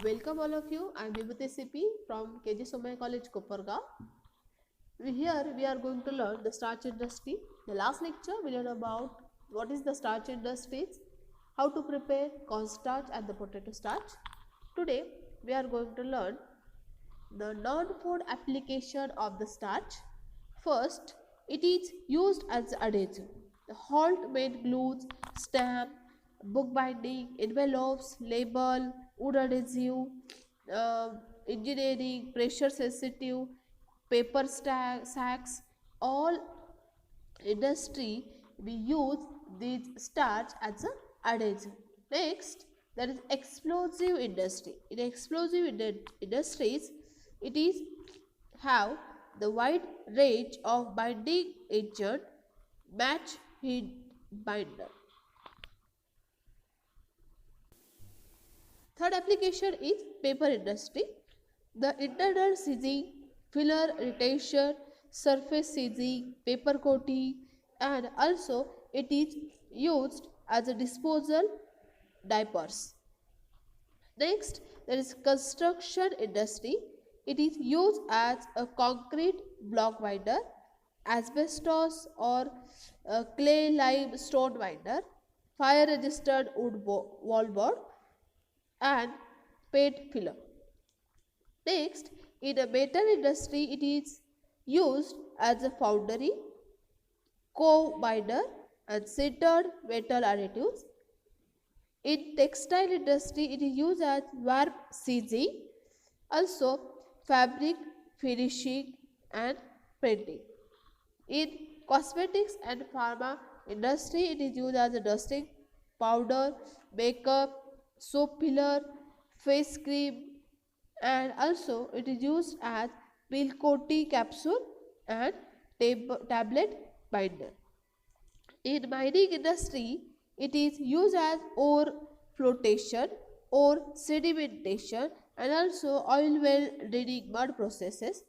Welcome all of you. I am Vibhuti CP from KG Somaya College, Kopargaon. Here we are going to learn the starch industry. The last lecture we learned about what is the starch industries, how to prepare cornstarch and the potato starch. Today we are going to learn the non-food application of the starch. First, it is used as adhesive. The halt made glues, stamp, book binding, envelopes, label, wood adhesive, uh, engineering, pressure sensitive, paper sacks, all industry we use these starch as a adhesive. Next, there is explosive industry. In explosive industries, it is have the wide range of binding agent match heat binder. Third application is paper industry. The internal sizzing, filler retention, surface sizzing, paper coating, and also it is used as a disposal diapers. Next, there is construction industry. It is used as a concrete block binder, asbestos or clay lime stone binder, fire resistant wood wallboard, and paint filler. Next, in the metal industry, it is used as a foundry, co-binder, and sintered metal additives. In textile industry, it is used as warp sizzing, also fabric finishing and printing. In cosmetics and pharma industry, it is used as a dusting powder, makeup, soap filler, face cream, and also it is used as pill coating capsule and tablet binder. In mining industry, it is used as ore flotation, ore sedimentation, and also oil well draining mud processes.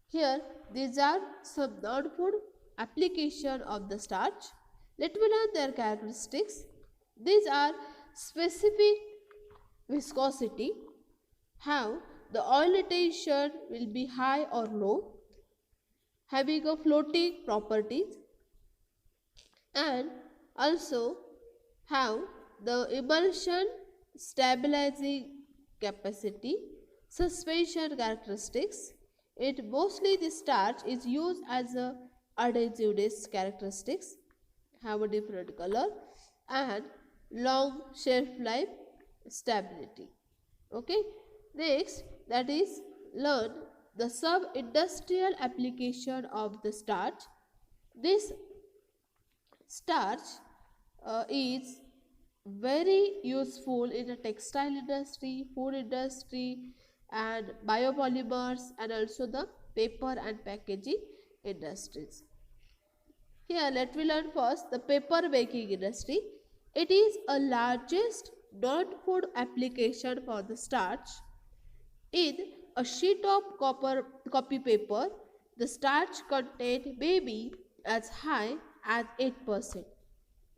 Here, these are some non-food application of the starch. Let me learn their characteristics. These are specific viscosity, how the oil retention will be high or low, having a floating properties, and also have the emulsion stabilizing capacity, suspension characteristics. It mostly the starch is used as a adhesiveness characteristics, have a different color, and long shelf life stability. Okay. Next, that is learn the sub-industrial application of the starch. This starch is very useful in the textile industry, food industry, and biopolymers, and also the paper and packaging industries. Here, let me learn first the paper making industry. It is a largest non-food application for the starch. In a sheet of copy paper, the starch content may be as high as 8%.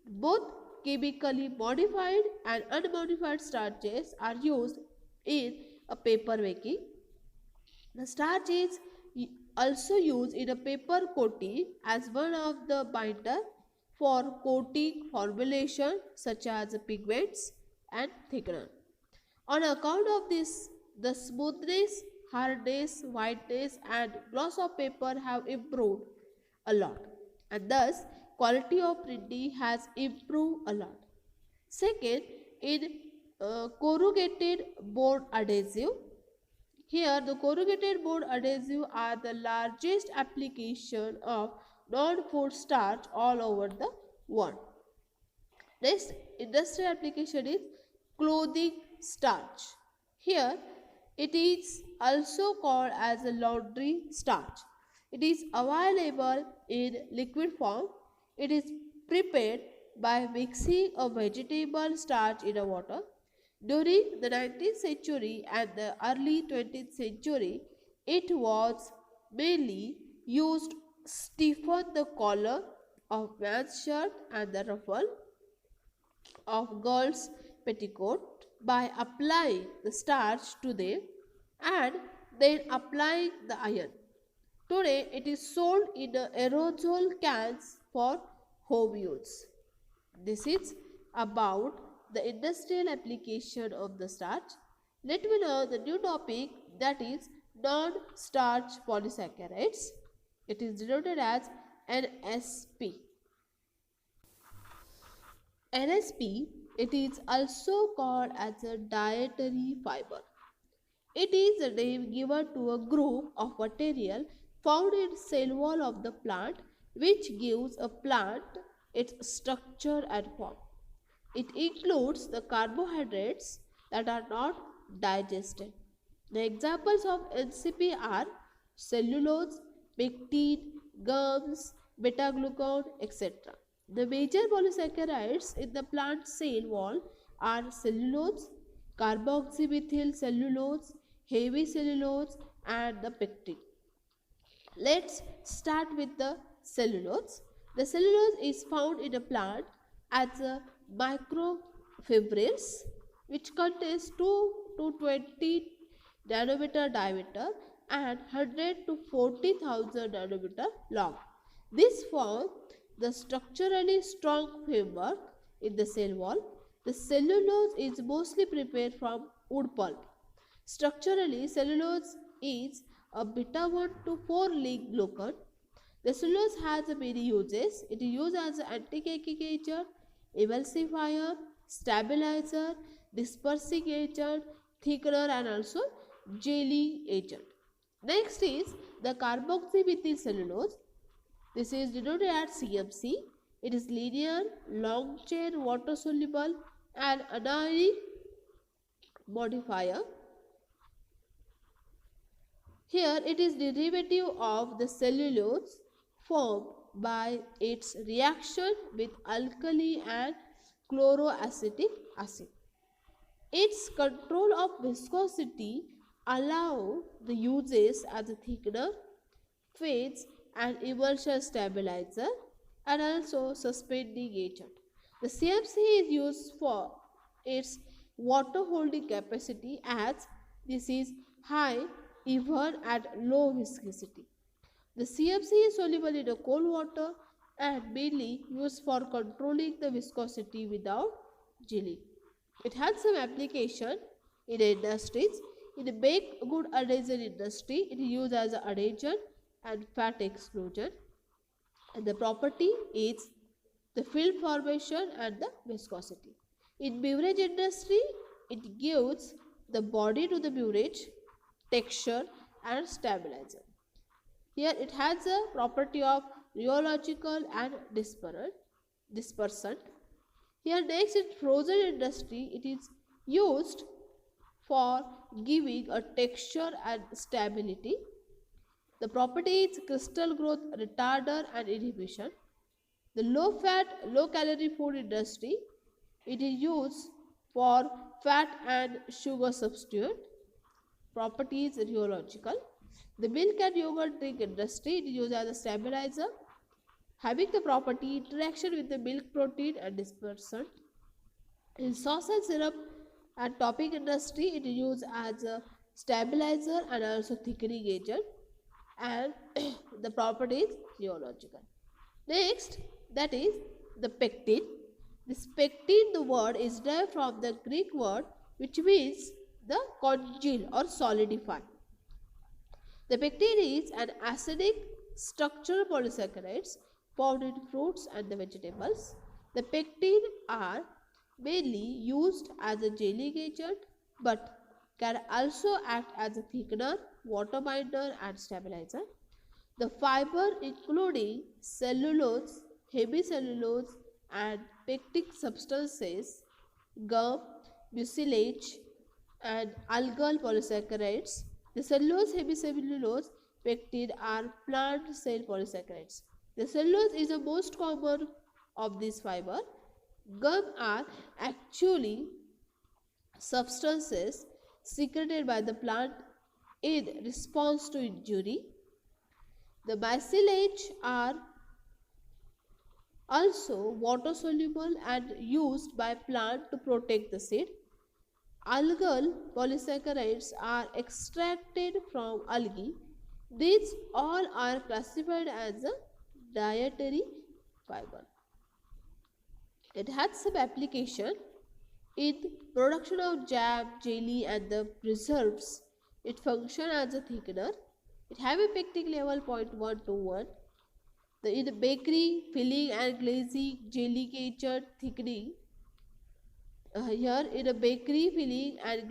Both chemically modified and unmodified starches are used in a paper making. The starch is also used in a paper coating as one of the binder for coating formulation such as pigments and thickener. On account of this, the smoothness, hardness, whiteness, and gloss of paper have improved a lot, and thus quality of printing has improved a lot. Second, in corrugated board adhesive. Here, the corrugated board adhesive are the largest application of non-food starch all over the world. Next industrial application is clothing starch. Here, it is also called as a laundry starch. It is available in liquid form. It is prepared by mixing a vegetable starch in a water. During the 19th century and the early 20th century, it was mainly used to stiffen the collar of man's shirt and the ruffle of girls' petticoat. by applying the starch to them and then applying the iron. Today, it is sold in aerosol cans for home use. This is about the industrial application of the starch. Let me know the new topic, that is non-starch polysaccharides. It is denoted as NSP. NSP, it is also called as a dietary fiber. It is a name given to a group of material found in cell wall of the plant which gives a plant its structure and form. It includes the carbohydrates that are not digested. The examples of NCP are cellulose, pectin, gums, beta-glucan, etc. The major polysaccharides in the plant cell wall are cellulose, carboxymethyl cellulose, heavy cellulose, and the pectin. Let's start with the cellulose. The cellulose is found in a plant as a microfibrils which contains 2 to 20 nanometer diameter and 100 to 40,000 nanometer long. This forms the structurally strong framework in the cell wall. The cellulose is mostly prepared from wood pulp. Structurally, cellulose is a beta 1 to 4 link glucan. The cellulose has many uses. It is used as an anti-caking agent, emulsifier, stabilizer, dispersing agent, thickener, and also jelly agent. Next is the carboxymethyl cellulose. This is denoted as CMC. It is linear, long chain, water soluble, and anionic modifier. Here it is derivative of the cellulose formed by its reaction with alkali and chloroacetic acid. Its control of viscosity allow the uses as a thickener, fades and emulsion stabilizer, and also suspending agent. The CMC is used for its water holding capacity as this is high even at low viscosity. The CMC is soluble in a cold water and mainly used for controlling the viscosity without gelling. It has some application in industries. In the baked good adhesion industry, it is used as an adhesion and fat exclusion. And the property is the film formation and the viscosity. In beverage industry, it gives the body to the beverage, texture and stabilizer. Here it has a property of rheological and dispersant. Here next, in frozen industry, it is used for giving a texture and stability. The property is crystal growth retarder and inhibition. The low fat, low calorie food industry, it is used for fat and sugar substitute. Property is rheological. The milk and yogurt drink industry, it is used as a stabilizer, having the property interaction with the milk protein and dispersant. In sauce and syrup and topping industry, it is used as a stabilizer and also thickening agent, and the property is rheological. Next, that is the pectin. This pectin, the word is derived from the Greek word which means the congeal or solidify. The pectin is an acidic structural polysaccharides found in fruits and the vegetables. The pectin are mainly used as a gelling agent but can also act as a thickener, water binder and stabilizer. The fiber including cellulose, hemicellulose and pectic substances, gum, mucilage and algal polysaccharides. The cellulose, hemicellulose, pectin are plant cell polysaccharides. The cellulose is the most common of this fiber. Gum are actually substances secreted by the plant in response to injury. The mucilage are also water soluble and used by plant to protect the seed. algal polysaccharides are extracted from algae. These all are classified as a dietary fiber. It has some application in production of jam, jelly and the preserves. It functions as a thickener. It have a pectic level 0.1 to 1. In the bakery, filling and glazing, jelly-cated thickening. Here in a bakery, filling and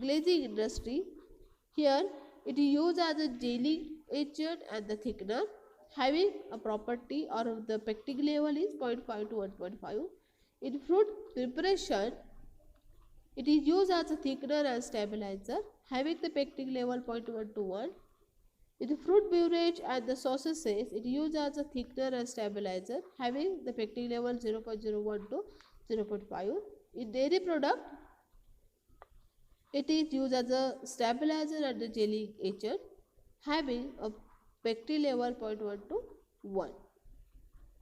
glazing industry, here it is used as a jelly agent and the thickener, having a property or the pectic level is 0.5 to 1.5. In fruit preparation, it is used as a thickener and stabilizer, having the pectic level 0.1 to 1. In the fruit beverage and the sauces, it is used as a thickener and stabilizer, having the pectic level 0.01 to 0.5. In dairy product, it is used as a stabilizer and a jelly agent, having a pectic level 0.1 to 1.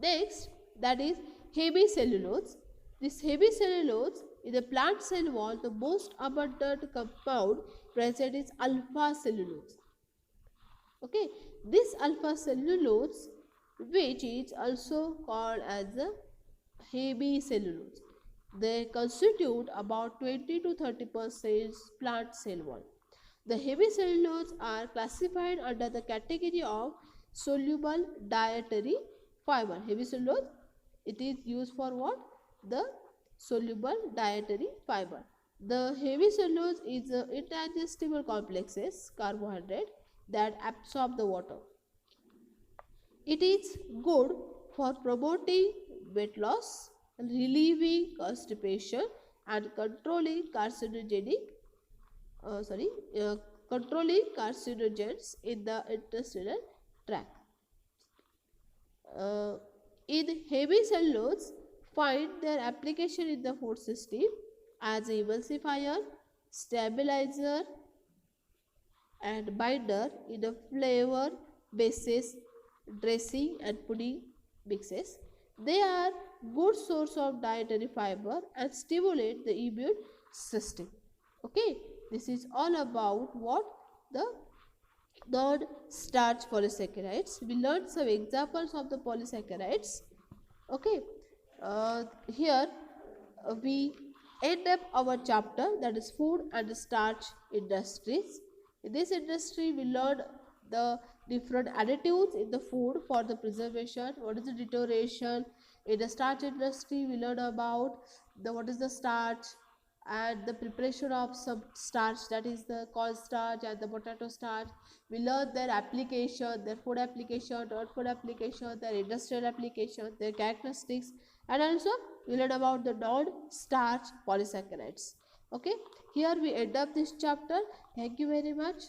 Next, that is hemicellulose. This hemicellulose in the plant cell wall, the most abundant compound present is alpha cellulose. Okay, this alpha cellulose, which is also called as a hemicellulose, they constitute about 20 to 30% plant cell wall. The hemicellulose are classified under the category of soluble dietary fiber. Hemicellulose, it is used for what? The soluble dietary fiber. The hemicellulose is indigestible complexes, carbohydrate, that absorb the water. It is good for promoting weight loss, relieving constipation and controlling controlling carcinogens in the intestinal tract. In hemicellulose, find their application in the food system as emulsifier, stabilizer and binder in the flavor bases, dressing and pudding mixes. They are good source of dietary fiber and stimulate the immune system. Okay, this is all about what the non-starch polysaccharides. We learned some examples of the polysaccharides. Okay, here we end up our chapter, that is food and starch industries. In this industry, we learned the different additives in the food for the preservation. What is the deterioration? In the starch industry, we learned about what is the starch and the preparation of some starch, that is the corn starch and the potato starch. We learned their application, their food application, non-food application, their industrial application, their characteristics, and also we learned about the non-starch polysaccharides. Okay, here we end up this chapter. Thank you very much.